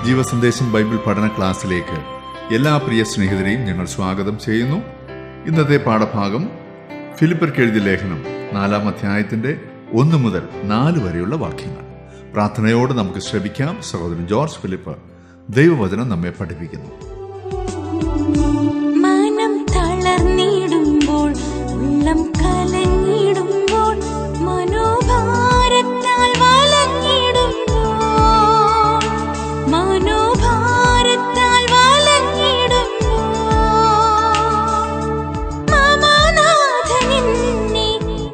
ജീവസന്ദേശം Bible പഠന ക്ലാസ്സിലേക്ക് എല്ലാ പ്രിയ സ്നേഹിതരെയും ഞങ്ങൾ സ്വാഗതം ചെയ്യുന്നു. ഇന്നത്തെ പാഠഭാഗം ഫിലിപ്പർക്ക് എഴുതിയ ലേഖനം 4-ാം അധ്യായത്തിന്റെ 1 മുതൽ 4 വരെയുള്ള വാക്യങ്ങൾ. പ്രാർത്ഥനയോട് നമുക്ക് ശ്രമിക്കാം. സഹോദരൻ ജോർജ് ഫിലിപ്പ് ദൈവവചനം നമ്മെ പഠിപ്പിക്കുന്നു. മനം തളർന്നിടുമ്പോൾ, ഉള്ളം കലങ്ങിടുമ്പോൾ, മനോഭാരത്താൽ വലഞ്ഞിടുമ്പോൾ, മനോഭാരത്താൽ വലഞ്ഞിടുമ്പോൾ, മമനാഥനെന്നെ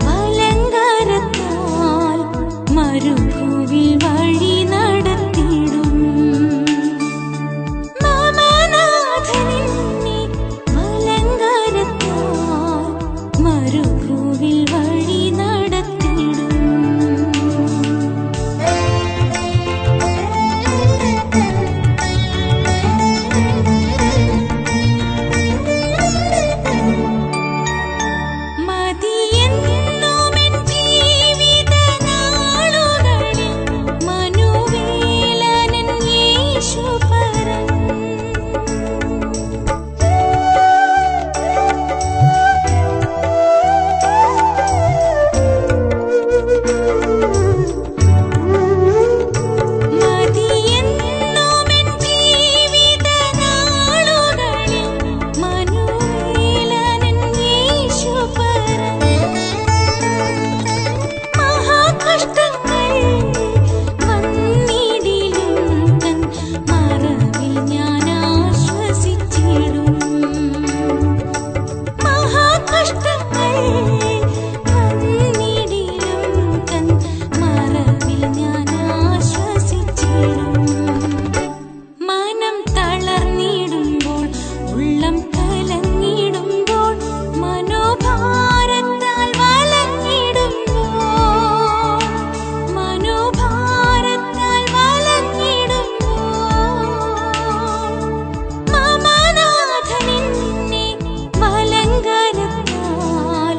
വലങ്കരത്താൽ മരുഭൂവിൽ വഴി നടത്തിടും. മമനാഥനെന്നെ വലങ്കരത്താൽ മരുഭൂവിൽ വഴി നടത്തിടും. മതിയെന്നുമെൻ ജീവിതനാളുകളിൽ മനുവേലനൻ യേശുപരൻ. മതിയെന്നുമെൻ ജീവിതനാളുകളിൽ മനുവേലനൻ യേശുപരൻ. മഹാകഷ്ടങ്ങൾ വന്നിടിലും തൻ മറവിൽ ഞാൻ ആശ്വസിച്ചിടും. മഹാകഷ്ടങ്ങൾ വന്നിടിലും തൻ മറവിൽ ഞാൻ ആശ്വസിച്ചിടും. മനം തളർന്നിടുമ്പോൾ, ഉള്ളം കലങ്ങിടുമ്പോൾ, മനോഭാരത്താൽ വലഞ്ഞിടുമ്പോൾ, മനോഭാരത്താൽ വലഞ്ഞിടുമ്പോൾ, മമനാഥനെന്നെ വലങ്കരത്താൽ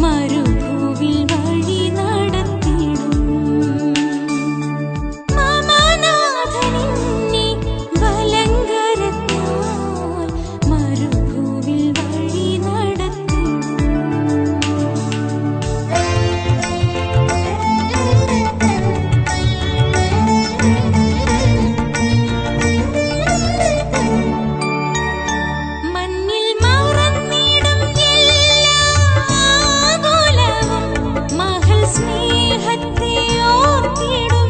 മരുഭൂവിൽ വഴി നടത്തിടും. മമനാഥനെന്നെ വലങ്കരത്താൽ മരുഭൂവിൽ വഴി നടത്തിടും. മഞ്ഞിൽ മറന്നിടും എല്ലാ ആകുലവും മഹൽ സ്നേഹത്തെ ഓർത്തിടുമ്പോൾ,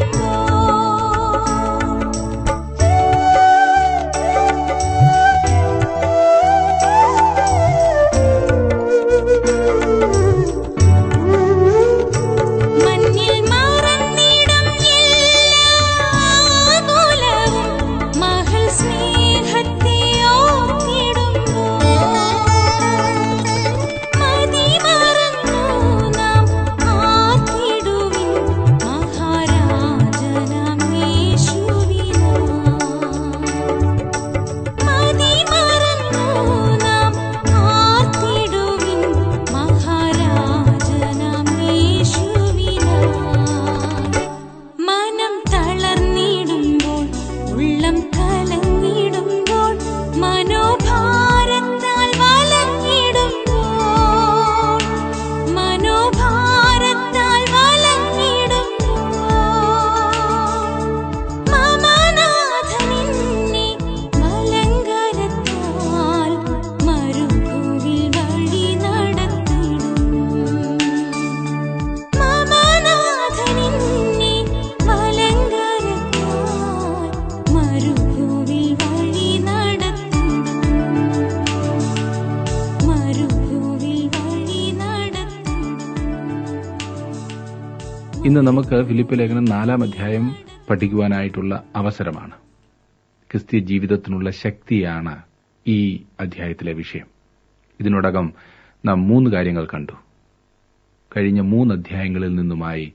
മഞ്ഞിൽ മറന്നിടും എല്ലാ ആകുലവും മഹൽ സ്നേഹത്തെ ഓർത്തിടുമ്പോൾ, മതിമറന്നു നാം ആർത്തിടുവിൻ മഹാരാജനാം യേശുവിനായി. മതിമറന്നു നാം ആർത്തിടുവിൻ മഹാരാജനാം യേശുവിനായി. മനം തളർന്നിടുമ്പോൾ, ഉള്ളം കലങ്ങിടുമ്പോൾ, മനോഭാരത്താൽ വലഞ്ഞിടുമ്പോൾ, മനോഭാരത്താൽ വലഞ്ഞിടുമ്പോൾ, മമനാഥനെന്നെ വലങ്കരത്താൽ മരുഭൂവിൽ വഴി നടത്തിടും. മമനാഥനെന്നെ വലങ്കരത്താൽ മരുഭൂവിൽ വഴി നടത്തിടും. മരുഭൂവിൽ വഴി നടത്തിടും. ഇന്ന് നമുക്ക് ഫിലിപ്പ് ലേഖനം 4-ാം അധ്യായം പഠിക്കുവാനായിട്ടുള്ള അവസരമാണ്. ക്രിസ്തീയ ജീവിതത്തിനുള്ള ശക്തിയാണ് ഈ അധ്യായത്തിലെ വിഷയം. ഇതിനോടകം നാം 3 കാര്യങ്ങൾ കണ്ടു. കഴിഞ്ഞ 3 അധ്യായങ്ങളിൽ നിന്നുമായി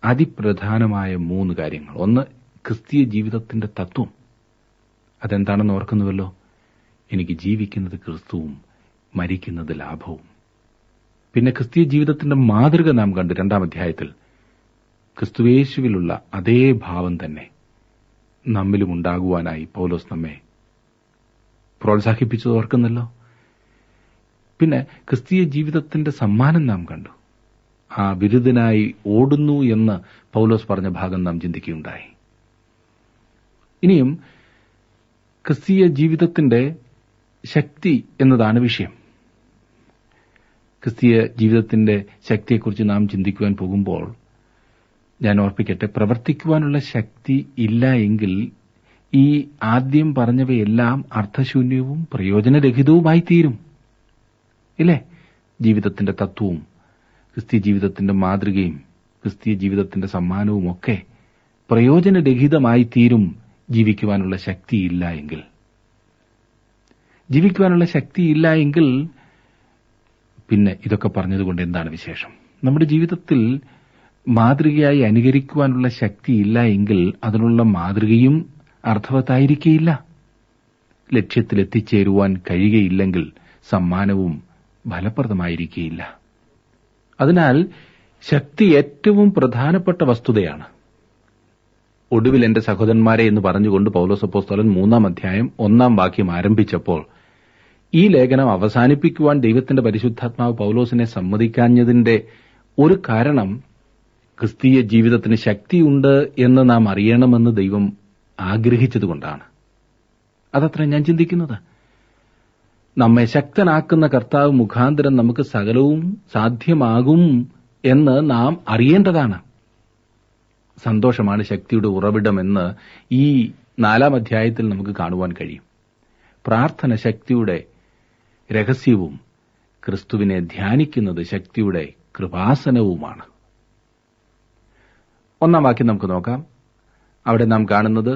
അതിപ്രധാനമായ 3 കാര്യങ്ങൾ. ഒന്ന്, ക്രിസ്തീയ ജീവിതത്തിന്റെ തത്വം. അതെന്താണെന്ന് ഓർക്കുന്നുവല്ലോ. എനിക്ക് ജീവിക്കുന്നത് ക്രിസ്തുവും മരിക്കുന്നത് ലാഭവും. പിന്നെ ക്രിസ്തീയ ജീവിതത്തിന്റെ മാതൃക നാം കണ്ടു 2-ാം അധ്യായത്തിൽ. ക്രിസ്തുയേശുവിലുള്ള അതേ ഭാവം തന്നെ നമ്മിലും ഉണ്ടാകുവാനായി പൗലോസ് നമ്മെ പ്രോത്സാഹിപ്പിച്ചത് ഓർക്കുന്നല്ലോ. പിന്നെ ക്രിസ്തീയ ജീവിതത്തിന്റെ സമ്മാനം നാം കണ്ടു. ആ ബിരുദനായി ഓടുന്നു എന്ന് പൗലോസ് പറഞ്ഞ ഭാഗം നാം ചിന്തിക്കുകയുണ്ടായി. ഇനിയും ക്രിസ്തീയ ജീവിതത്തിന്റെ ശക്തി എന്നതാണ് വിഷയം. ക്രിസ്തീയ ജീവിതത്തിന്റെ ശക്തിയെക്കുറിച്ച് നാം ചിന്തിക്കുവാൻ പോകുമ്പോൾ ഞാൻ ഓർപ്പിക്കട്ടെ, പ്രവർത്തിക്കുവാനുള്ള ശക്തി ഇല്ല എങ്കിൽ ഈ ആദ്യം പറഞ്ഞവയെല്ലാം അർത്ഥശൂന്യവും പ്രയോജനരഹിതവുമായി തീരും. ഇല്ലേ? ജീവിതത്തിന്റെ തത്വവും ക്രിസ്തീയ ജീവിതത്തിന്റെ മാതൃകയും ക്രിസ്തീയ ജീവിതത്തിന്റെ സമ്മാനവും ഒക്കെ പ്രയോജനരഹിതമായി തീരും ജീവിക്കുവാനുള്ള ശക്തിയില്ല എങ്കിൽ. ജീവിക്കുവാനുള്ള ശക്തിയില്ല എങ്കിൽ പിന്നെ ഇതൊക്കെ പറഞ്ഞതുകൊണ്ട് എന്താണ് വിശേഷം? നമ്മുടെ ജീവിതത്തിൽ മാതൃകയായി അനുകരിക്കുവാനുള്ള ശക്തിയില്ല എങ്കിൽ അതിനുള്ള മാതൃകയും അർത്ഥവത്തായിരിക്കുകയില്ല. ലക്ഷ്യത്തിലെത്തിച്ചേരുവാൻ കഴിയുകയില്ലെങ്കിൽ സമ്മാനവും ഫലപ്രദമായിരിക്കുകയില്ല. അതിനാൽ ശക്തി ഏറ്റവും പ്രധാനപ്പെട്ട വസ്തുതയാണ്. ഒടുവിൽ എന്റെ സഹോദരന്മാരെ എന്ന് പറഞ്ഞുകൊണ്ട് പൗലോസ് അപ്പോസ്തലൻ 3-ാം അധ്യായം 1-ാം വാക്യം ആരംഭിച്ചപ്പോൾ ഈ ലേഖനം അവസാനിപ്പിക്കുവാൻ ദൈവത്തിന്റെ പരിശുദ്ധാത്മാവ് പൗലോസിനെ സമ്മതിക്കാഞ്ഞതിന്റെ ഒരു കാരണം ക്രിസ്തീയ ജീവിതത്തിന് ശക്തിയുണ്ട് എന്ന് നാം അറിയണമെന്ന് ദൈവം ആഗ്രഹിച്ചതുകൊണ്ടാണ്. അതത്ര ഞാൻ ചിന്തിക്കുന്നത്. നമ്മെ ശക്തനാക്കുന്ന കർത്താവ് മുഖാന്തരം നമുക്ക് സകലവും സാധ്യമാകും എന്ന് നാം അറിയേണ്ടതാണ്. സന്തോഷമാണ് ശക്തിയുടെ ഉറവിടമെന്ന് ഈ 4-ാം അധ്യായത്തിൽ നമുക്ക് കാണുവാൻ കഴിയും. പ്രാർത്ഥന ശക്തിയുടെ രഹസ്യവും ക്രിസ്തുവിനെ ധ്യാനിക്കുന്നത് ശക്തിയുടെ കൃപാസനവുമാണ്. 1-ാം വാക്യം നമുക്ക് നോക്കാം. അവിടെ നാം കാണുന്നത്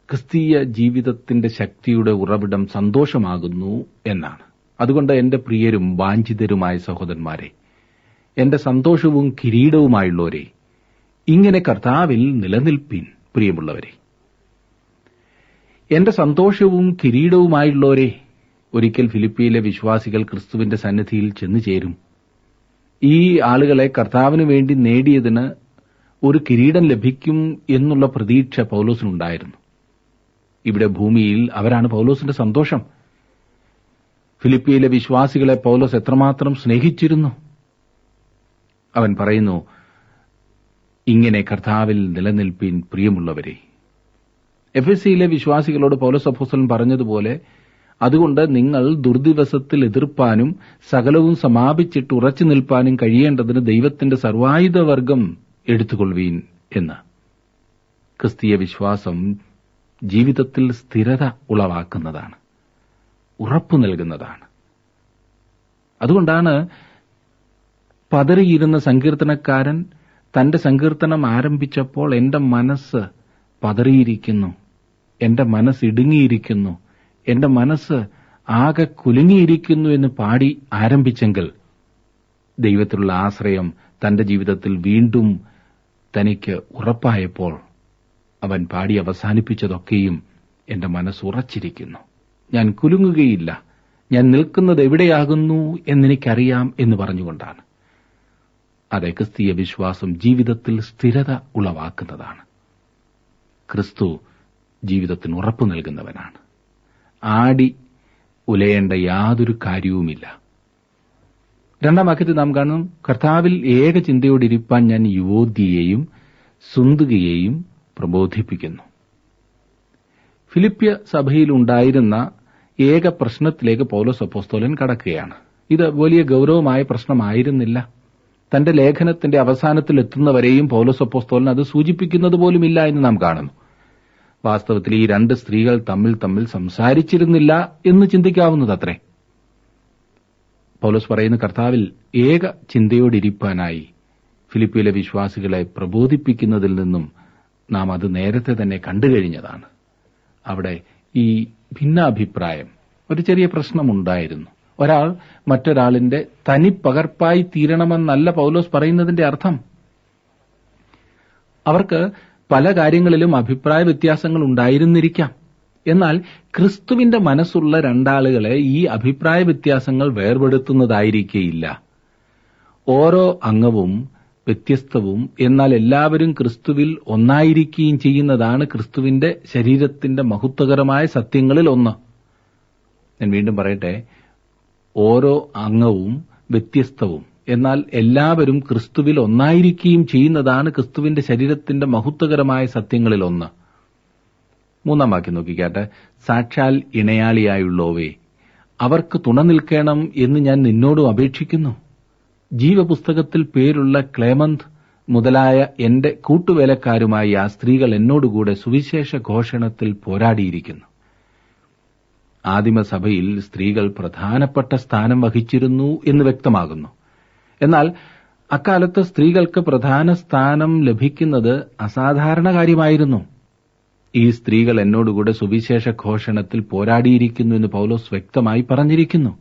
ക്രിസ്തീയ ജീവിതത്തിന്റെ ശക്തിയുടെ ഉറവിടം സന്തോഷമാകുന്നു എന്നാണ്. അതുകൊണ്ട് എന്റെ പ്രിയരും വാഞ്ചിതരുമായ സഹോദരന്മാരെ, എന്റെ സന്തോഷവും കിരീടവുമായുള്ളവരെ, ഇങ്ങനെ കർത്താവിൽ നിലനിൽപ്പിൻ. പ്രിയമുള്ളവരെ, എന്റെ സന്തോഷവും കിരീടവുമായുള്ളവരെ, ഒരിക്കൽ ഫിലിപ്പിയിലെ വിശ്വാസികൾ ക്രിസ്തുവിന്റെ സന്നിധിയിൽ ചെന്നു ചേരും. ഈ ആളുകളെ കർത്താവിന് വേണ്ടി നേടിയതിന് ഒരു കിരീടം ലഭിക്കും എന്നുള്ള പ്രതീക്ഷ പൗലോസിനുണ്ടായിരുന്നു. ഇവിടെ ഭൂമിയിൽ അവരാണ് പൗലോസിന്റെ സന്തോഷം. ഫിലിപ്പിയിലെ വിശ്വാസികളെ പൗലോസ് എത്രമാത്രം സ്നേഹിച്ചിരുന്നു. അവൻ പറയുന്നു, ഇങ്ങനെ കർത്താവിൽ നിലനിൽപ്പിൻ പ്രിയമുള്ളവരെ. എഫെസിയിലെ വിശ്വാസികളോട് പൗലോസ് അപ്പോസ്തലൻ പറഞ്ഞതുപോലെ, അതുകൊണ്ട് നിങ്ങൾ ദുർദിവസത്തിൽ എതിർപ്പാനും സകലവും സമാപിച്ചിട്ട് ഉറച്ചു നിൽപ്പാനും കഴിയേണ്ടതിന് ദൈവത്തിന്റെ സർവായുധവർഗം എടുത്തുകൊള്ളുവീൻ എന്ന്. ക്രിസ്തീയ വിശ്വാസം ജീവിതത്തിൽ സ്ഥിരത ഉളവാക്കുന്നതാണ്, ഉറപ്പു നൽകുന്നതാണ്. അതുകൊണ്ടാണ് പതറിയിരുന്ന സങ്കീർത്തനക്കാരൻ തന്റെ സങ്കീർത്തനം ആരംഭിച്ചപ്പോൾ എന്റെ മനസ്സ് പതറിയിരിക്കുന്നു, എന്റെ മനസ്സ് ഇടുങ്ങിയിരിക്കുന്നു, എന്റെ മനസ്സ് ആകെ കുലുങ്ങിയിരിക്കുന്നു എന്ന് പാടി ആരംഭിച്ചെങ്കിൽ ദൈവത്തിലുള്ള ആശ്രയം തന്റെ ജീവിതത്തിൽ വീണ്ടും തനിക്ക് ഉറപ്പായപ്പോൾ അവൻ പാടി അവസാനിപ്പിച്ചതൊക്കെയും എന്റെ മനസ്സ് ഉറച്ചിരിക്കുന്നു, ഞാൻ കുലുങ്ങുകയില്ല, ഞാൻ നിൽക്കുന്നത് എവിടെയാകുന്നു എന്നെനിക്കറിയാം എന്ന് പറഞ്ഞുകൊണ്ടാണ്. അതെ, ക്രിസ്തീയ വിശ്വാസം ജീവിതത്തിൽ സ്ഥിരത ഉളവാക്കുന്നതാണ്. ക്രിസ്തു ജീവിതത്തിന് ഉറപ്പു നൽകുന്നവനാണ്. ആടി ഉലയേണ്ട യാതൊരു കാര്യവുമില്ല. 2-ാം വാക്യത്തിൽ നാം കാണും, കർത്താവിൽ ഏക ചിന്തയോടിരിപ്പാൻ ഞാൻ യുവോദ്യയെയും സുന്ദുകയെയും പ്രബോധിപ്പിക്കുന്നു. ഫിലിപ്പ്യ സഭയിലുണ്ടായിരുന്ന ഏക പ്രശ്നത്തിലേക്ക് പൗലോസ് അപ്പോസ്തലൻ കടക്കുകയാണ്. ഇത് വലിയ ഗൌരവമായ പ്രശ്നമായിരുന്നില്ല. തന്റെ ലേഖനത്തിന്റെ അവസാനത്തിൽ എത്തുന്നവരെയും പൗലോസ് അപ്പോസ്തലൻ അത് സൂചിപ്പിക്കുന്നത് പോലുമില്ല എന്ന് നാം കാണുന്നു. വാസ്തവത്തിൽ ഈ 2 സ്ത്രീകൾ തമ്മിൽ സംസാരിച്ചിരുന്നില്ല എന്ന് ചിന്തിക്കാവുന്നതത്രേ. പൗലോസ് പറയുന്ന കർത്താവിൽ ഏക ചിന്തയോടിരിപ്പാനായി ഫിലിപ്പിയിലെ വിശ്വാസികളെ പ്രബോധിപ്പിക്കുന്നതിൽ നിന്നും നാം അത് നേരത്തെ തന്നെ കണ്ടുകഴിഞ്ഞതാണ്. അവിടെ ഈ ഭിന്നാഭിപ്രായം, ഒരു ചെറിയ പ്രശ്നമുണ്ടായിരുന്നു. ഒരാൾ മറ്റൊരാളിന്റെ തനിപ്പകർപ്പായി തീരണമെന്നല്ല പൗലോസ് പറയുന്നതിന്റെ അർത്ഥം. അവർക്ക് പല കാര്യങ്ങളിലും അഭിപ്രായ വ്യത്യാസങ്ങൾ ഉണ്ടായിരുന്നിരിക്കാം. എന്നാൽ ക്രിസ്തുവിന്റെ മനസ്സുള്ള 2 ആളുകളെ ഈ അഭിപ്രായ വ്യത്യാസങ്ങൾ വേർപെടുത്തുന്നതായിരിക്കേയില്ല. ഓരോ അംഗവും വ്യത്യസ്തവും എന്നാൽ എല്ലാവരും ക്രിസ്തുവിൽ ഒന്നായിരിക്കുകയും ചെയ്യുന്നതാണ് ക്രിസ്തുവിന്റെ ശരീരത്തിന്റെ മഹത്വകരമായ സത്യങ്ങളിൽ ഒന്ന്. ഞാൻ വീണ്ടും പറയട്ടെ, ഓരോ അംഗവും വ്യത്യസ്തവും എന്നാൽ എല്ലാവരും ക്രിസ്തുവിൽ ഒന്നായിരിക്കുകയും ചെയ്യുന്നതാണ് ക്രിസ്തുവിന്റെ ശരീരത്തിന്റെ മഹത്വകരമായ സത്യങ്ങളിൽ ഒന്ന്. 3-ാം വാക്യം നോക്കിക്കാട്ടെ. സാക്ഷാൽ ഇണയാളിയായുള്ളോവേ, അവർക്ക് തുണ നിൽക്കണം എന്ന് ഞാൻ നിന്നോടും അപേക്ഷിക്കുന്നു. ജീവപുസ്തകത്തിൽ പേരുള്ള ക്ലേമന്ത് മുതലായ എന്റെ കൂട്ടുവേലക്കാരുമായി ആ സ്ത്രീകൾ എന്നോടുകൂടെ സുവിശേഷ ഘോഷണത്തിൽ പോരാടിയിരിക്കുന്നു. ആദിമസഭയിൽ സ്ത്രീകൾ പ്രധാനപ്പെട്ട സ്ഥാനം വഹിച്ചിരുന്നു എന്ന് വ്യക്തമാകുന്നു. എന്നാൽ അക്കാലത്ത് സ്ത്രീകൾക്ക് പ്രധാന സ്ഥാനം ലഭിക്കുന്നത് അസാധാരണ കാര്യമായിരുന്നു. ഈ സ്ത്രീകൾ എന്നോടുകൂടെ സുവിശേഷ ഘോഷണത്തിൽ പോരാടിയിരിക്കുന്നു എന്ന് പൗലോസ് വ്യക്തമായി പറഞ്ഞിരിക്കുന്നു.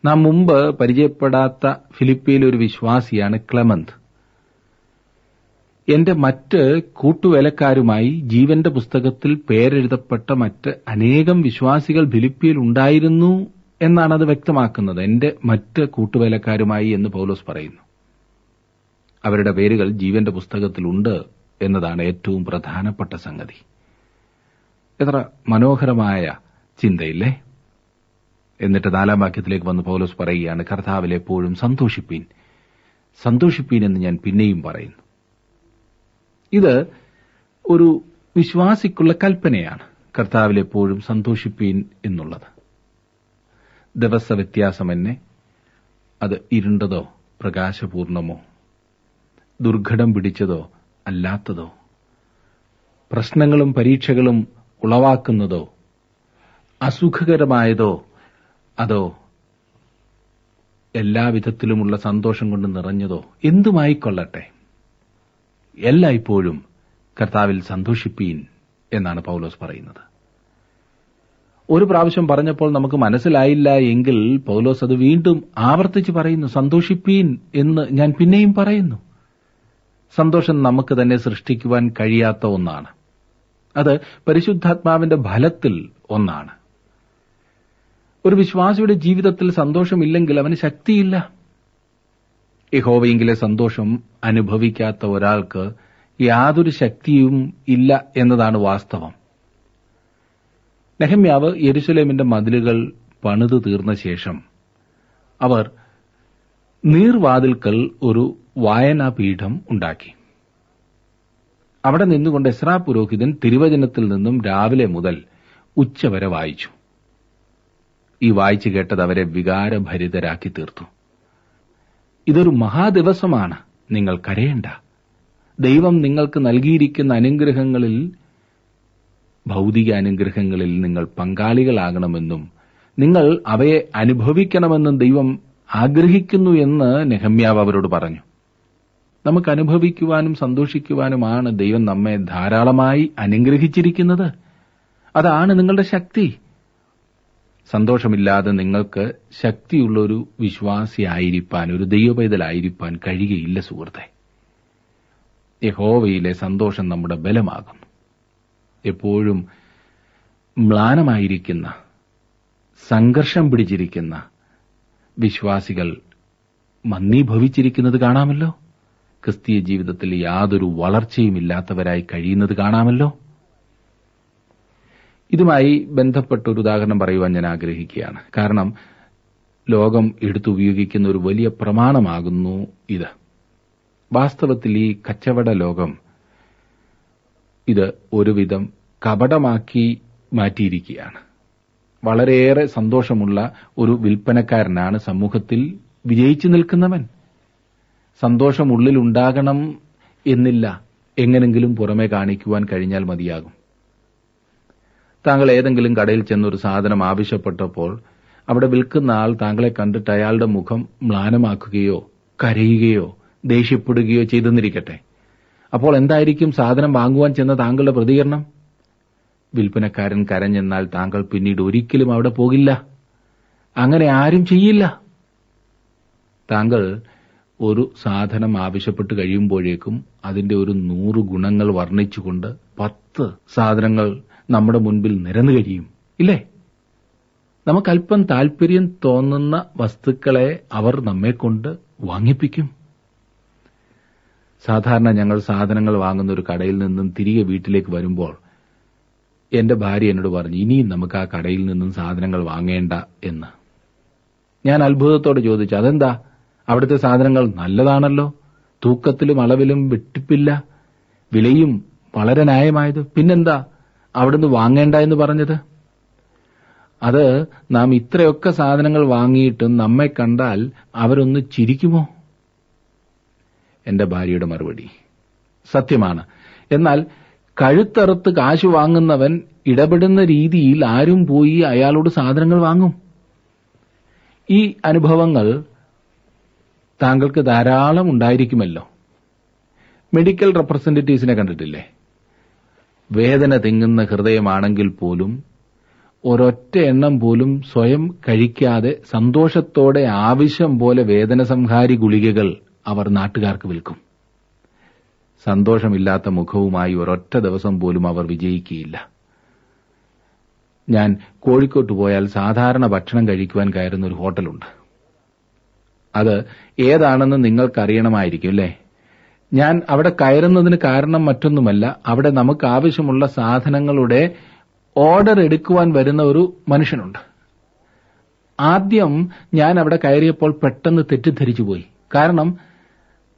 നാം മുമ്പ് പരിചയപ്പെടാത്ത ഫിലിപ്പിയിലെ ഒരു വിശ്വാസിയാണ് ക്ലെമന്ത്. എന്റെ മറ്റ് കൂട്ടുവേലക്കാരുമായി ജീവന്റെ പുസ്തകത്തിൽ പേരെഴുതപ്പെട്ട മറ്റ് അനേകം വിശ്വാസികൾ ഫിലിപ്പിയിൽ ഉണ്ടായിരുന്നു എന്നാണ് അത് വ്യക്തമാക്കുന്നത്. എന്റെ മറ്റ് കൂട്ടുവേലക്കാരുമായി എന്ന് പൗലോസ് പറയുന്നു. അവരുടെ പേരുകൾ ജീവന്റെ പുസ്തകത്തിലുണ്ട് എന്നതാണ് ഏറ്റവും പ്രധാനപ്പെട്ട സംഗതി. എത്ര മനോഹരമായ ചിന്തയില്ലേ? എന്നിട്ട് 4-ാം വാക്യത്തിലേക്ക് വന്ന് പൗലോസ് പറയുകയാണ്, കർത്താവിൽ എപ്പോഴും സന്തോഷിപ്പീൻ, സന്തോഷിപ്പീൻ എന്ന് ഞാൻ പിന്നെയും പറയുന്നു. ഇത് ഒരു വിശ്വാസിക്കുള്ള കൽപ്പനയാണ്, കർത്താവിൽ എപ്പോഴും സന്തോഷിപ്പീൻ എന്നുള്ളത്. ദിവസ വ്യത്യാസം എന്നെ, അത് ഇരുണ്ടതോ പ്രകാശപൂർണമോ, ദുർഘടം പിടിച്ചതോ അല്ലാത്തതോ, പ്രശ്നങ്ങളും പരീക്ഷകളും ഉളവാക്കുന്നതോ അസുഖകരമായതോ അതോ എല്ലാവിധത്തിലുമുള്ള സന്തോഷം കൊണ്ട് നിറഞ്ഞതോ എന്തുമായിക്കൊള്ളട്ടെ, എല്ലായ്പ്പോഴും കർത്താവിൽ സന്തോഷിപ്പീൻ എന്നാണ് പൗലോസ് പറയുന്നത്. ഒരു പ്രാവശ്യം പറഞ്ഞപ്പോൾ നമുക്ക് മനസ്സിലായില്ല എങ്കിൽ പൗലോസ് അത് വീണ്ടും ആവർത്തിച്ച് പറയുന്നു, സന്തോഷിപ്പീൻ എന്ന് ഞാൻ പിന്നെയും പറയുന്നു. സന്തോഷം നമുക്ക് തന്നെ സൃഷ്ടിക്കുവാൻ കഴിയാത്ത ഒന്നാണ്. അത് പരിശുദ്ധാത്മാവിന്റെ ഫലത്തിൽ ഒന്നാണ്. ഒരു വിശ്വാസിയുടെ ജീവിതത്തിൽ സന്തോഷമില്ലെങ്കിൽ അവന് ശക്തിയില്ല. യഹോവയെങ്കിലെ സന്തോഷം അനുഭവിക്കാത്ത ഒരാൾക്ക് യാതൊരു ശക്തിയും ഇല്ല എന്നതാണ് വാസ്തവം. നെഹമ്യാവ് യെരുശലേമിന്റെ മതിലുകൾ പണിതു തീർന്ന ശേഷം അവർ നീർവാതിൽക്കൽ ഒരു വായനാപീഠം ഉണ്ടാക്കി. അവിടെ നിന്നുകൊണ്ട് എസ്രാ പുരോഹിതൻ തിരുവചനത്തിൽ നിന്നും രാവിലെ മുതൽ ഉച്ചവരെ വായിച്ചു. ഈ വായിച്ചു കേട്ടത് അവരെ വികാരഭരിതരാക്കി തീർത്തു. ഇതൊരു മഹാദിവസമാണ്, നിങ്ങൾ കരയേണ്ട. ദൈവം നിങ്ങൾക്ക് നൽകിയിരിക്കുന്ന അനുഗ്രഹങ്ങളിൽ, ഭൗതിക അനുഗ്രഹങ്ങളിൽ നിങ്ങൾ പങ്കാളികളാകണമെന്നും നിങ്ങൾ അവയെ അനുഭവിക്കണമെന്നും ദൈവം ആഗ്രഹിക്കുന്നു എന്ന് നെഹമ്യാവ് അവരോട് പറഞ്ഞു. നമുക്ക് അനുഭവിക്കുവാനും സന്തോഷിക്കുവാനുമാണ് ദൈവം നമ്മെ ധാരാളമായി അനുഗ്രഹിച്ചിരിക്കുന്നത്. അതാണ് നിങ്ങളുടെ ശക്തി. സന്തോഷമില്ലാതെ നിങ്ങൾക്ക് ശക്തിയുള്ള ഒരു വിശ്വാസിയായിരിക്കാൻ, ഒരു ദൈവപൈതലായിരിക്കാൻ കഴിയുകയില്ല സുഹൃത്തെ. യഹോവയിലെ സന്തോഷം നമ്മുടെ ബലമാകുന്നു. എപ്പോഴും മ്ലാനമായിരിക്കുന്ന, സംഘർഷം പിടിച്ചിരിക്കുന്ന വിശ്വാസികൾ മന്ദീഭവിച്ചിരിക്കുന്നത് കാണാമല്ലോ. ക്രിസ്തീയ ജീവിതത്തിൽ യാതൊരു വളർച്ചയുമില്ലാത്തവരായി കഴിയുന്നത് കാണാമല്ലോ. ഇതുമായി ബന്ധപ്പെട്ട ഒരു ഉദാഹരണം പറയുവാൻ ഞാൻ ആഗ്രഹിക്കുകയാണ്. കാരണം ലോകം എടുത്തുപയോഗിക്കുന്ന ഒരു വലിയ പ്രമാണമാകുന്നു ഇത്. വാസ്തവത്തിൽ ഈ കച്ചവട ലോകം ഇത് ഒരുവിധം കപടമാക്കി മാറ്റിയിരിക്കുകയാണ്. വളരെയേറെ സന്തോഷമുള്ള ഒരു വിൽപ്പനക്കാരനാണ് സമൂഹത്തിൽ വിജയിച്ചു നിൽക്കുന്നവൻ. സന്തോഷം ഉള്ളിലുണ്ടാകണം എന്നില്ല, എങ്ങനെങ്കിലും പുറമെ കാണിക്കുവാൻ കഴിഞ്ഞാൽ മതിയാകും. താങ്കൾ ഏതെങ്കിലും കടയിൽ ചെന്നൊരു സാധനം ആവശ്യപ്പെട്ടപ്പോൾ അവിടെ വിൽക്കുന്ന ആൾ താങ്കളെ കണ്ടിട്ട് അയാളുടെ മുഖം മ്ലാനമാക്കുകയോ കരയുകയോ ദേഷ്യപ്പെടുകയോ ചെയ്തെന്നിരിക്കട്ടെ. അപ്പോൾ എന്തായിരിക്കും സാധനം വാങ്ങുവാൻ ചെന്ന താങ്കളുടെ പ്രതികരണം? വിൽപ്പനക്കാരൻ കരഞ്ഞെന്നാൽ താങ്കൾ പിന്നീട് ഒരിക്കലും അവിടെ പോകില്ല. അങ്ങനെ ആരും ചെയ്യില്ല. താങ്കൾ ഒരു സാധനം ആവശ്യപ്പെട്ട് കഴിയുമ്പോഴേക്കും അതിന്റെ ഒരു 100 ഗുണങ്ങൾ വർണ്ണിച്ചുകൊണ്ട് 10 സാധനങ്ങൾ നമ്മുടെ മുൻപിൽ നിരന്നു കഴിയും, ഇല്ലേ? നമുക്കല്പം താല്പര്യം തോന്നുന്ന വസ്തുക്കളെ അവർ നമ്മെ കൊണ്ട് വാങ്ങിപ്പിക്കും. സാധാരണ ഞങ്ങൾ സാധനങ്ങൾ വാങ്ങുന്ന ഒരു കടയിൽ നിന്നും തിരികെ വീട്ടിലേക്ക് വരുമ്പോൾ എന്റെ ഭാര്യ എന്നോട് പറഞ്ഞു, ഇനിയും നമുക്ക് ആ കടയിൽ നിന്നും സാധനങ്ങൾ വാങ്ങേണ്ട എന്ന്. ഞാൻ അത്ഭുതത്തോടെ ചോദിച്ചു, അതെന്താ? അവിടുത്തെ സാധനങ്ങൾ നല്ലതാണല്ലോ, തൂക്കത്തിലും അളവിലും വെട്ടിപ്പില്ല, വിലയും വളരെ ന്യായമായത്, പിന്നെന്താ അവിടുന്ന് വാങ്ങേണ്ട എന്ന് പറഞ്ഞത്? അത് നാം ഇത്രയൊക്കെ സാധനങ്ങൾ വാങ്ങിയിട്ടും നമ്മെ കണ്ടാൽ അവരൊന്ന് ചിരിക്കുമോ? എന്റെ ഭാര്യയുടെ മറുപടി സത്യമാണ്. എന്നാൽ കഴുത്തറുത്ത് കാശ് വാങ്ങുന്നവൻ ഇടപെടുന്ന രീതിയിൽ ആരും പോയി അയാളോട് സാധനങ്ങൾ വാങ്ങും. ഈ അനുഭവങ്ങൾ താങ്കൾക്ക് ധാരാളം ഉണ്ടായിരിക്കുമല്ലോ. മെഡിക്കൽ റെപ്രസെന്റേറ്റീവ്സിനെ കണ്ടിട്ടില്ലേ? വേദന തിങ്ങുന്ന ഹൃദയമാണെങ്കിൽ പോലും ഒരൊറ്റ എണ്ണം പോലും സ്വയം കഴിക്കാതെ സന്തോഷത്തോടെ ആവശ്യം പോലെ വേദന സംഹാരി ഗുളികകൾ അവർ നാട്ടുകാർക്ക് വിൽക്കും. സന്തോഷമില്ലാത്ത മുഖവുമായി ഒരൊറ്റ ദിവസം പോലും അവർ വിജയിക്കുകയില്ല. ഞാൻ കോഴിക്കോട്ട് പോയാൽ സാധാരണ ഭക്ഷണം കഴിക്കുവാൻ കയറുന്ന ഒരു ഹോട്ടലുണ്ട്. അത് ഏതാണെന്ന് നിങ്ങൾക്കറിയണമായിരിക്കും അല്ലേ? ഞാൻ അവിടെ കയറുന്നതിന് കാരണം മറ്റൊന്നുമല്ല, അവിടെ നമുക്ക് ആവശ്യമുള്ള സാധനങ്ങളുടെ ഓർഡർ എടുക്കുവാൻ വരുന്ന ഒരു മനുഷ്യനുണ്ട്. ആദ്യം ഞാൻ അവിടെ കയറിയപ്പോൾ പെട്ടെന്ന് തെറ്റിദ്ധരിച്ചു പോയി. കാരണം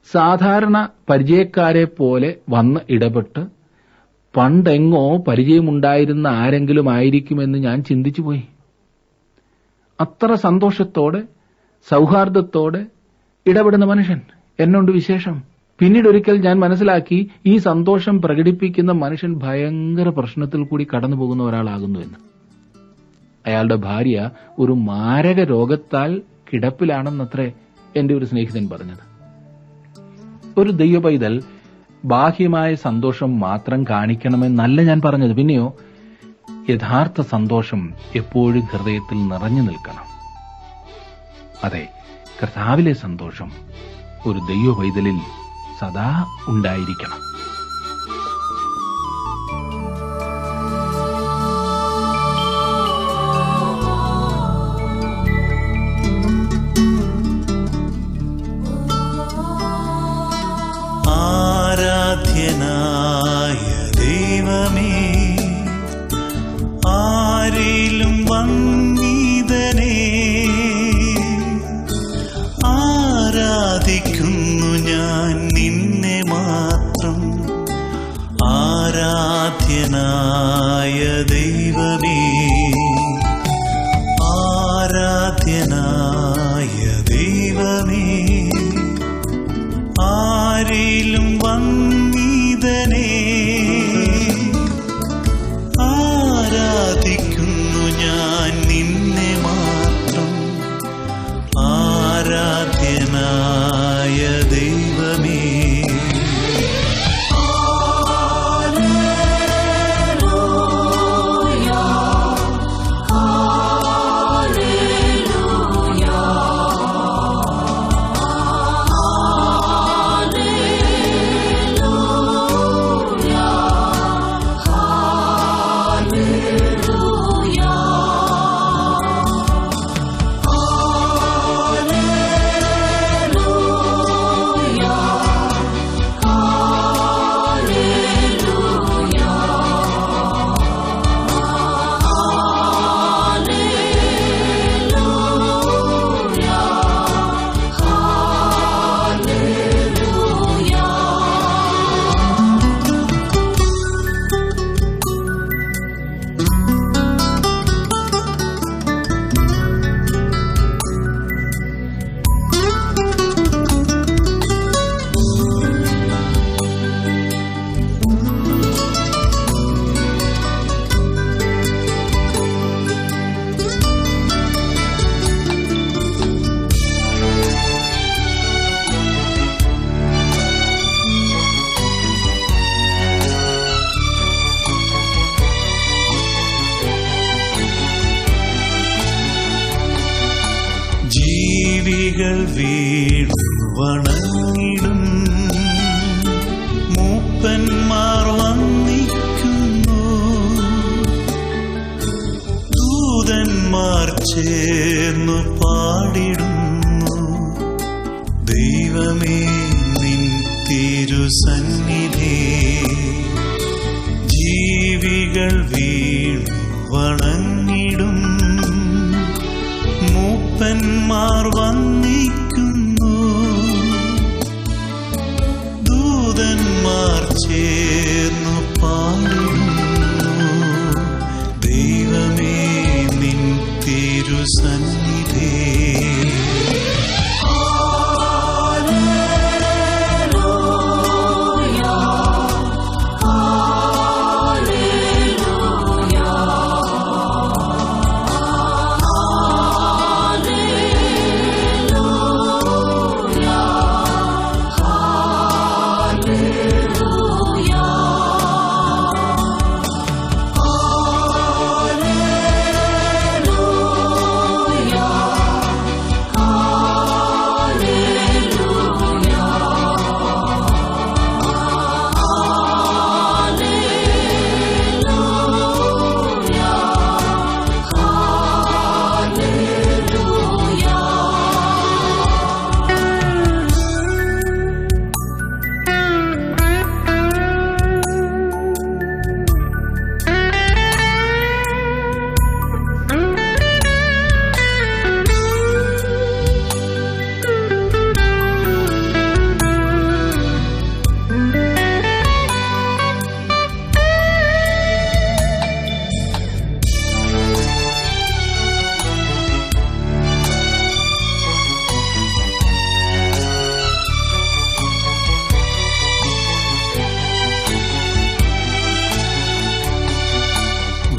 സാധാരണ പരിചയക്കാരെ പോലെ വന്ന് ഇടപെട്ട് പണ്ടെങ്ങോ പരിചയമുണ്ടായിരുന്ന ആരെങ്കിലും ആയിരിക്കുമെന്ന് ഞാൻ ചിന്തിച്ചുപോയി. അത്ര സന്തോഷത്തോടെ സൗഹാർദ്ദത്തോടെ ഇടപെടുന്ന മനുഷ്യൻ. എന്നോട് വിശേഷം. പിന്നീട് ഒരിക്കൽ ഞാൻ മനസ്സിലാക്കി, ഈ സന്തോഷം പ്രകടിപ്പിക്കുന്ന മനുഷ്യൻ ഭയങ്കര പ്രശ്നത്തിൽ കൂടി കടന്നു പോകുന്ന ഒരാളാകുന്നുവെന്ന്. അയാളുടെ ഭാര്യ ഒരു മാരക രോഗത്താൽ കിടപ്പിലാണെന്നത്രേ എന്റെ ഒരു സ്നേഹിതൻ പറഞ്ഞത്. ഒരു ദൈവപൈതൽ ബാഹ്യമായ സന്തോഷം മാത്രം കാണിക്കണമെന്നല്ല ഞാൻ പറഞ്ഞത്. പിന്നെയോ യഥാർത്ഥ സന്തോഷം എപ്പോഴും ഹൃദയത്തിൽ നിറഞ്ഞു നിൽക്കണം. അതെ, കർത്താവിലെ സന്തോഷം ഒരു ദൈവപൈതലിൽ സദാ ഉണ്ടായിരിക്കണം. ആരാധ്യനായ ദൈവമേ, ആരിലും വന്ദിതനേ, ആരാധിക്കുന്നു ഞാൻ നിന്നെ മാത്രം. ആരാധ്യനായ ദൈവമേ, ആരാധ്യനായ ദൈവമേ, ആരിലും വന്ദിതനേ, ആരാധിക്കുന്നു ഞാൻ നിന്നെ മാത്രം. ആരാധ്യനായ ദൈവമേ, ജീവികൾ വീണു വണങ്ങിടും, മൂപ്പന്മാർ വന്നിക്കുന്നു, ദൂതന്മാർ ചേർന്നു പാടിടുന്നു. ദൈവമേ നിൻ തിരുസന്നിധി ജീവികൾ വീണു വണങ്ങിടും. മൂപ്പന്മാർ വന്ദിക്കുന്നു, ദൂതന്മാർ ചേർന്നു പാടുന്നു. ദൈവമേ നിൻ തിരുസന്നിധി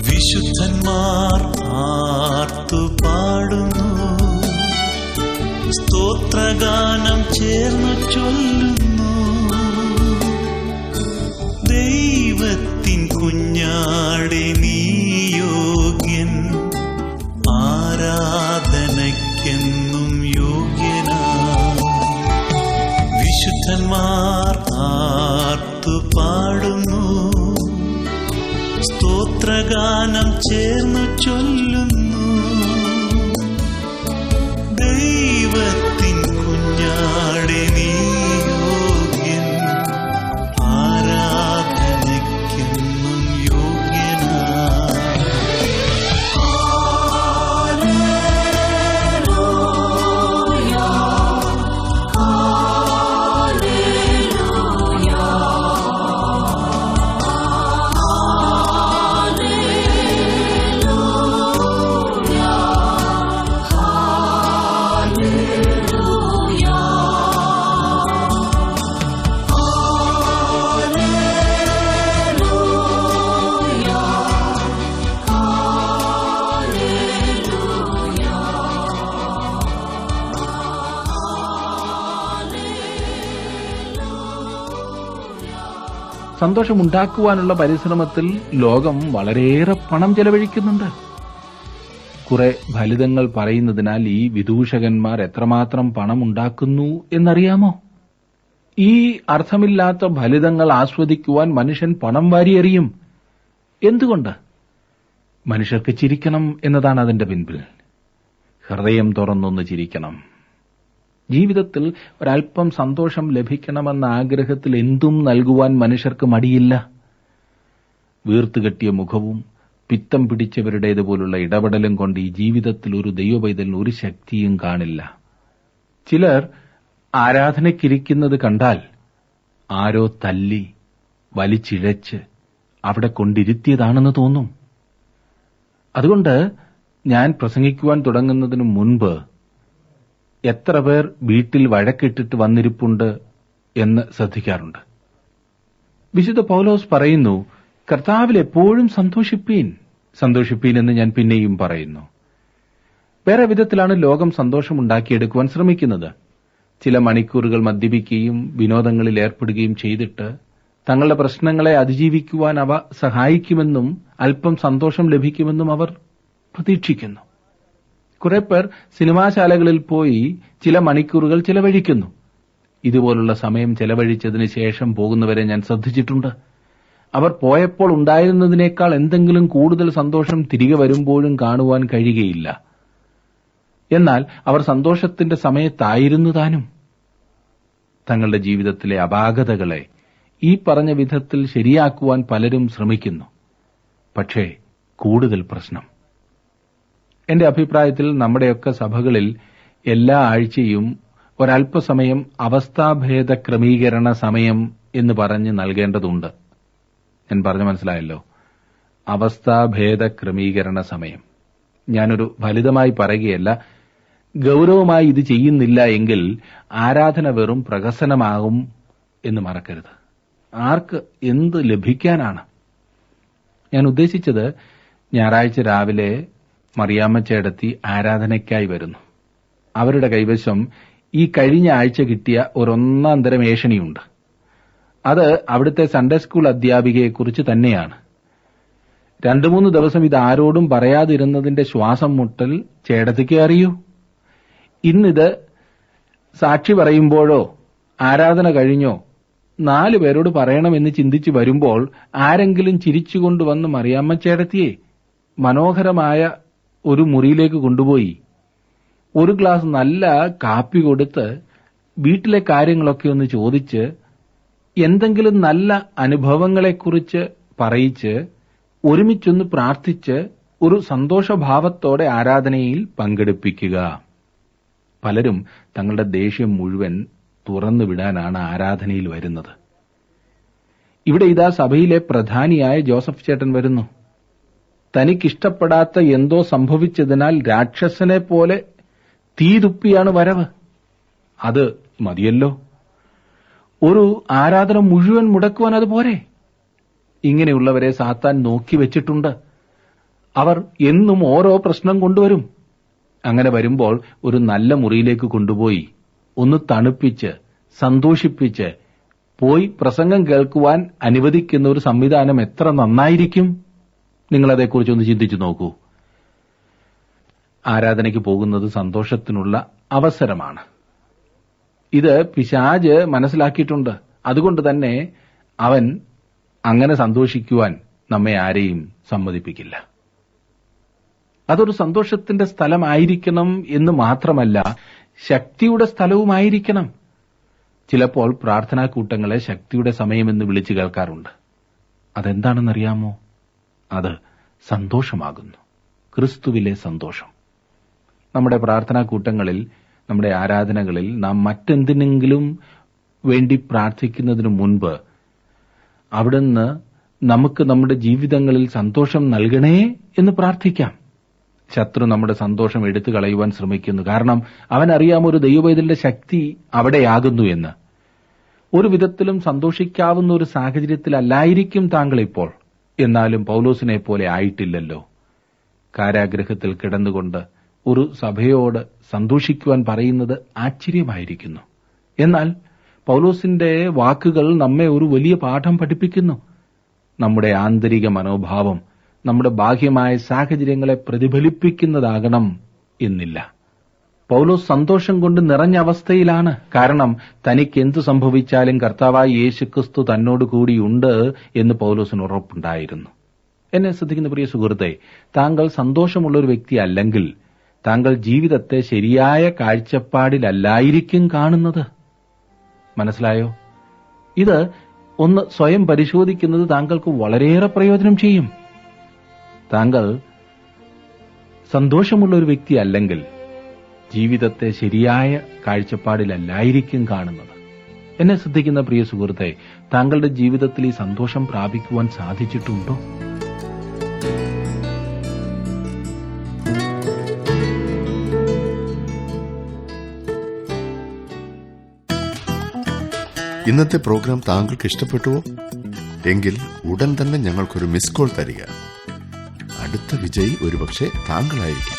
വിശുദ്ധന്മാർ ആർത്തുപാടുന്നു. സ്തോത്രഗാനം ചേർന്നു ചൊല്ലുന്നു. ദൈവത്തിൻ കുഞ്ഞാടെ നീ യോഗ്യൻ, ആരാധനയ്ക്കെന്നും യോഗ്യനാ. വിശുദ്ധന്മാർ ആർത്തുപാടുന്നു. സ്തോത്രഗാനം ചേർന്നു ചൊല്ലുന്നു. ദൈവത്തിൻ കുഞ്ഞാടെ നീ യോഗ്യൻ, ആരാധനയ്ക്കെന്നും യോഗ്യനാ. സന്തോഷമുണ്ടാക്കുവാനുള്ള പരിശ്രമത്തിൽ ലോകം വളരെയേറെ പണം ചെലവഴിക്കുന്നുണ്ട്. കുറെ ഫലിതങ്ങൾ പറയുന്നതിനാൽ ഈ വിദൂഷകന്മാർ എത്രമാത്രം പണം ഉണ്ടാക്കുന്നു എന്നറിയാമോ? ഈ അർത്ഥമില്ലാത്ത ഫലിതങ്ങൾ ആസ്വദിക്കുവാൻ മനുഷ്യൻ പണം വാരിയെറിയും. എന്തുകൊണ്ട്? മനുഷ്യർക്ക് ചിരിക്കണം എന്നതാണ് അതിന്റെ പിൻപിൽ. ഹൃദയം തുറന്നൊന്ന് ചിരിക്കണം. ജീവിതത്തിൽ ഒരല്പം സന്തോഷം ലഭിക്കണമെന്ന ആഗ്രഹത്തിൽ എന്തും നൽകുവാൻ മനുഷ്യർക്ക് മടിയില്ല. വീർത്തുകെട്ടിയ മുഖവും പിത്തം പിടിച്ചവരുടേതുപോലുള്ള ഇടപെടലും കൊണ്ട് ഈ ജീവിതത്തിൽ ഒരു ദൈവപൈതലിന് ഒരു ശക്തിയും കാണില്ല. ചിലർ ആരാധനയ്ക്കിരിക്കുന്നത് കണ്ടാൽ ആരോ തല്ലി വലിച്ചിഴച്ച് അവിടെ കൊണ്ടിരുത്തിയതാണെന്ന് തോന്നും. അതുകൊണ്ട് ഞാൻ പ്രസംഗിക്കുവാൻ തുടങ്ങുന്നതിന് മുൻപ് എത്ര പേർ വീട്ടിൽ വഴക്കിട്ടിട്ട് വന്നിരിപ്പുണ്ട് എന്ന് ശ്രദ്ധിക്കാറുണ്ട്. വിശുദ്ധ പൗലോസ് പറയുന്നു, കർത്താവിൽ എപ്പോഴും സന്തോഷിപ്പീൻ. സന്തോഷിപ്പീൻ എന്ന് ഞാൻ പിന്നെയും പറയുന്നു. വേറെ വിധത്തിലാണ് ലോകം സന്തോഷമുണ്ടാക്കിയെടുക്കുവാൻ ശ്രമിക്കുന്നത്. ചില മണിക്കൂറുകൾ മദ്യപിക്കുകയും വിനോദങ്ങളിൽ ഏർപ്പെടുകയും ചെയ്തിട്ട് തങ്ങളുടെ പ്രശ്നങ്ങളെ അതിജീവിക്കുവാൻ അവ സഹായിക്കുമെന്നും അല്പം സന്തോഷം ലഭിക്കുമെന്നും അവർ പ്രതീക്ഷിക്കുന്നു. കുറെ പേർ സിനിമാശാലകളിൽ പോയി ചില മണിക്കൂറുകൾ ചെലവഴിക്കുന്നു. ഇതുപോലുള്ള സമയം ചെലവഴിച്ചതിന് ശേഷം പോകുന്നവരെ ഞാൻ ശ്രദ്ധിച്ചിട്ടുണ്ട്. അവർ പോയപ്പോൾ ഉണ്ടായിരുന്നതിനേക്കാൾ എന്തെങ്കിലും കൂടുതൽ സന്തോഷം തിരികെ വരുമ്പോഴും കാണുവാൻ കഴിയുകയില്ല. എന്നാൽ അവർ സന്തോഷത്തിന്റെ സമയത്തായിരുന്നു താനും. തങ്ങളുടെ ജീവിതത്തിലെ അപാകതകളെ ഈ പറഞ്ഞ വിധത്തിൽ ശരിയാക്കുവാൻ പലരും ശ്രമിക്കുന്നു. പക്ഷേ കൂടുതൽ പ്രശ്നം, എന്റെ അഭിപ്രായത്തിൽ നമ്മുടെയൊക്കെ സഭകളിൽ എല്ലാ ആഴ്ചയും ഒരല്പസമയം അവസ്ഥാഭേദ ക്രമീകരണ സമയം എന്ന് പറഞ്ഞ് നൽകേണ്ടതുണ്ട്. ഞാൻ പറഞ്ഞു മനസ്സിലായല്ലോ? അവസ്ഥാഭേദ ക്രമീകരണ സമയം. ഞാനൊരു ഫലിതമായി പറയുകയല്ല. ഗൗരവമായി ഇത് ചെയ്യുന്നില്ല എങ്കിൽ ആരാധന വെറും പ്രഹസനമാകും എന്ന് മറക്കരുത്. ആർക്ക് എന്ത് ലഭിക്കാനാണ്? ഞാൻ ഉദ്ദേശിച്ചത്, ഞായറാഴ്ച രാവിലെ മറിയാമ്മ ചേടത്തി ആരാധനയ്ക്കായി വരുന്നു. അവരുടെ കൈവശം ഈ കഴിഞ്ഞ ആഴ്ച കിട്ടിയ ഒരൊന്നാം തരം ഏഷണിയുണ്ട്. അത് അവിടുത്തെ സൺഡേ സ്കൂൾ അധ്യാപികയെക്കുറിച്ച് തന്നെയാണ്. 2-3 ദിവസം ഇത് ആരോടും പറയാതിരുന്നതിന്റെ ശ്വാസം മുട്ടൽ ചേടത്തിക്ക് അറിയൂ. ഇന്നിത് സാക്ഷി പറയുമ്പോഴോ ആരാധന കഴിഞ്ഞോ 4 പേരോട് പറയണമെന്ന് ചിന്തിച്ചു വരുമ്പോൾ ആരെങ്കിലും ചിരിച്ചുകൊണ്ടുവന്ന് മറിയാമ്മ ചേടത്തിയെ മനോഹരമായ ഒരു മുറിയിലേക്ക് കൊണ്ടുപോയി ഒരു ഗ്ലാസ് നല്ല കാപ്പി കൊടുത്ത് വീട്ടിലെ കാര്യങ്ങളൊക്കെ ഒന്ന് ചോദിച്ച് എന്തെങ്കിലും നല്ല അനുഭവങ്ങളെക്കുറിച്ച് പറയിച്ച് ഒരുമിച്ചൊന്ന് പ്രാർത്ഥിച്ച് ഒരു സന്തോഷഭാവത്തോടെ ആരാധനയിൽ പങ്കെടുപ്പിക്കുക. പലരും തങ്ങളുടെ ദേഷ്യം മുഴുവൻ തുറന്നുവിടാനാണ് ആരാധനയിൽ വരുന്നത്. ഇവിടെ ഇതാ സഭയിലെ പ്രധാനിയായ ജോസഫ് ചേട്ടൻ വരുന്നു. തനിക്കിഷ്ടപ്പെടാത്ത എന്തോ സംഭവിച്ചതിനാൽ രാക്ഷസനെ പോലെ തീതുപ്പിയാണ് വരവ്. അത് മതിയല്ലോ. ഒരു ആരാധന മുഴുവൻ മുടക്കുവാൻ അത് പോരെ? ഇങ്ങനെയുള്ളവരെ സാത്താൻ നോക്കി വെച്ചിട്ടുണ്ട്. അവർ എന്നും ഓരോ പ്രശ്നം കൊണ്ടുവരും. അങ്ങനെ വരുമ്പോൾ ഒരു നല്ല മുറിയിലേക്ക് കൊണ്ടുപോയി ഒന്ന് തണുപ്പിച്ച് സന്തോഷിപ്പിച്ച് പോയി പ്രസംഗം കേൾക്കുവാൻ അനുവദിക്കുന്ന ഒരു സംവിധാനം എത്ര നന്നായിരിക്കും. നിങ്ങളതേക്കുറിച്ചൊന്ന് ചിന്തിച്ചു നോക്കൂ. ആരാധനയ്ക്ക് പോകുന്നത് സന്തോഷത്തിനുള്ള അവസരമാണ്. ഇത് പിശാച് മനസ്സിലാക്കിയിട്ടുണ്ട്. അതുകൊണ്ട് തന്നെ അവൻ അങ്ങനെ സന്തോഷിക്കുവാൻ നമ്മെ ആരെയും സമ്മതിപ്പിക്കില്ല. അതൊരു സന്തോഷത്തിന്റെ സ്ഥലമായിരിക്കണം എന്ന് മാത്രമല്ല, ശക്തിയുടെ സ്ഥലവുമായിരിക്കണം. ചിലപ്പോൾ പ്രാർത്ഥനാ കൂട്ടങ്ങളെ ശക്തിയുടെ സമയമെന്ന് വിളിച്ചു കേൾക്കാറുണ്ട്. അതെന്താണെന്നറിയാമോ? അത് സന്തോഷമാകുന്നു, ക്രിസ്തുവിലെ സന്തോഷം. നമ്മുടെ പ്രാർത്ഥനാ കൂട്ടങ്ങളിൽ, നമ്മുടെ ആരാധനകളിൽ നാം മറ്റെന്തിനെങ്കിലും വേണ്ടി പ്രാർത്ഥിക്കുന്നതിനു മുൻപ് അവിടുന്ന് നമുക്ക് നമ്മുടെ ജീവിതങ്ങളിൽ സന്തോഷം നൽകണേ എന്ന് പ്രാർത്ഥിക്കാം. ശത്രു നമ്മുടെ സന്തോഷം എടുത്തു കളയുവാൻ ശ്രമിക്കുന്നു. കാരണം അവനറിയാം ഒരു ദൈവവൈതലിന്റെ ശക്തി അവിടെയാകുന്നു എന്ന്. ഒരു വിധത്തിലും സന്തോഷിക്കാവുന്ന ഒരു സാഹചര്യത്തിലല്ലായിരിക്കും താങ്കൾ ഇപ്പോൾ. എന്നാലും പൗലോസിനെ പോലെ ആയിട്ടില്ലല്ലോ. കാരാഗൃഹത്തിൽ കിടന്നുകൊണ്ട് ഒരു സഭയോട് സന്തോഷിക്കുവാൻ പറയുന്നത് ആശ്ചര്യമായിരിക്കുന്നു. എന്നാൽ പൗലോസിന്റെ വാക്കുകൾ നമ്മെ ഒരു വലിയ പാഠം പഠിപ്പിക്കുന്നു. നമ്മുടെ ആന്തരിക മനോഭാവം നമ്മുടെ ബാഹ്യമായ സാഹചര്യങ്ങളെ പ്രതിഫലിപ്പിക്കുന്നതാകണം എന്നില്ല. പൗലോസ് സന്തോഷം കൊണ്ട് നിറഞ്ഞ അവസ്ഥയിലാണ്. കാരണം തനിക്ക് എന്തു സംഭവിച്ചാലും കർത്താവായ യേശുക്രിസ്തു തന്നോട് കൂടിയുണ്ട് എന്ന് പൗലോസിന് ഉറപ്പുണ്ടായിരുന്നു. എന്നെ ശ്രദ്ധിക്കുന്ന പ്രിയ സുഹൃത്തെ, താങ്കൾ സന്തോഷമുള്ളൊരു വ്യക്തി അല്ലെങ്കിൽ താങ്കൾ ജീവിതത്തെ ശരിയായ കാഴ്ചപ്പാടിലല്ലായിരിക്കും കാണുന്നത്. മനസ്സിലായോ? ഇത് ഒന്ന് സ്വയം പരിശോധിക്കുന്നത് താങ്കൾക്ക് വളരെയേറെ പ്രയോജനം ചെയ്യും. താങ്കൾ സന്തോഷമുള്ള ഒരു വ്യക്തി അല്ലെങ്കിൽ ജീവിതത്തെ ശരിയായ കാഴ്ചപ്പാടിലല്ലായിരിക്കും കാണുന്നത്. എന്നെ ശ്രദ്ധിക്കുന്ന പ്രിയ സുഹൃത്തെ, താങ്കളുടെ ജീവിതത്തിൽ ഈ സന്തോഷം പ്രാപിക്കുവാൻ സാധിച്ചിട്ടുണ്ടോ? ഇന്നത്തെ പ്രോഗ്രാം താങ്കൾക്ക് ഇഷ്ടപ്പെട്ടുവോ? എങ്കിൽ ഉടൻ തന്നെ ഞങ്ങൾക്കൊരു മിസ് കോൾ തരിക. അടുത്ത വിജയി ഒരുപക്ഷെ താങ്കളായിരിക്കും.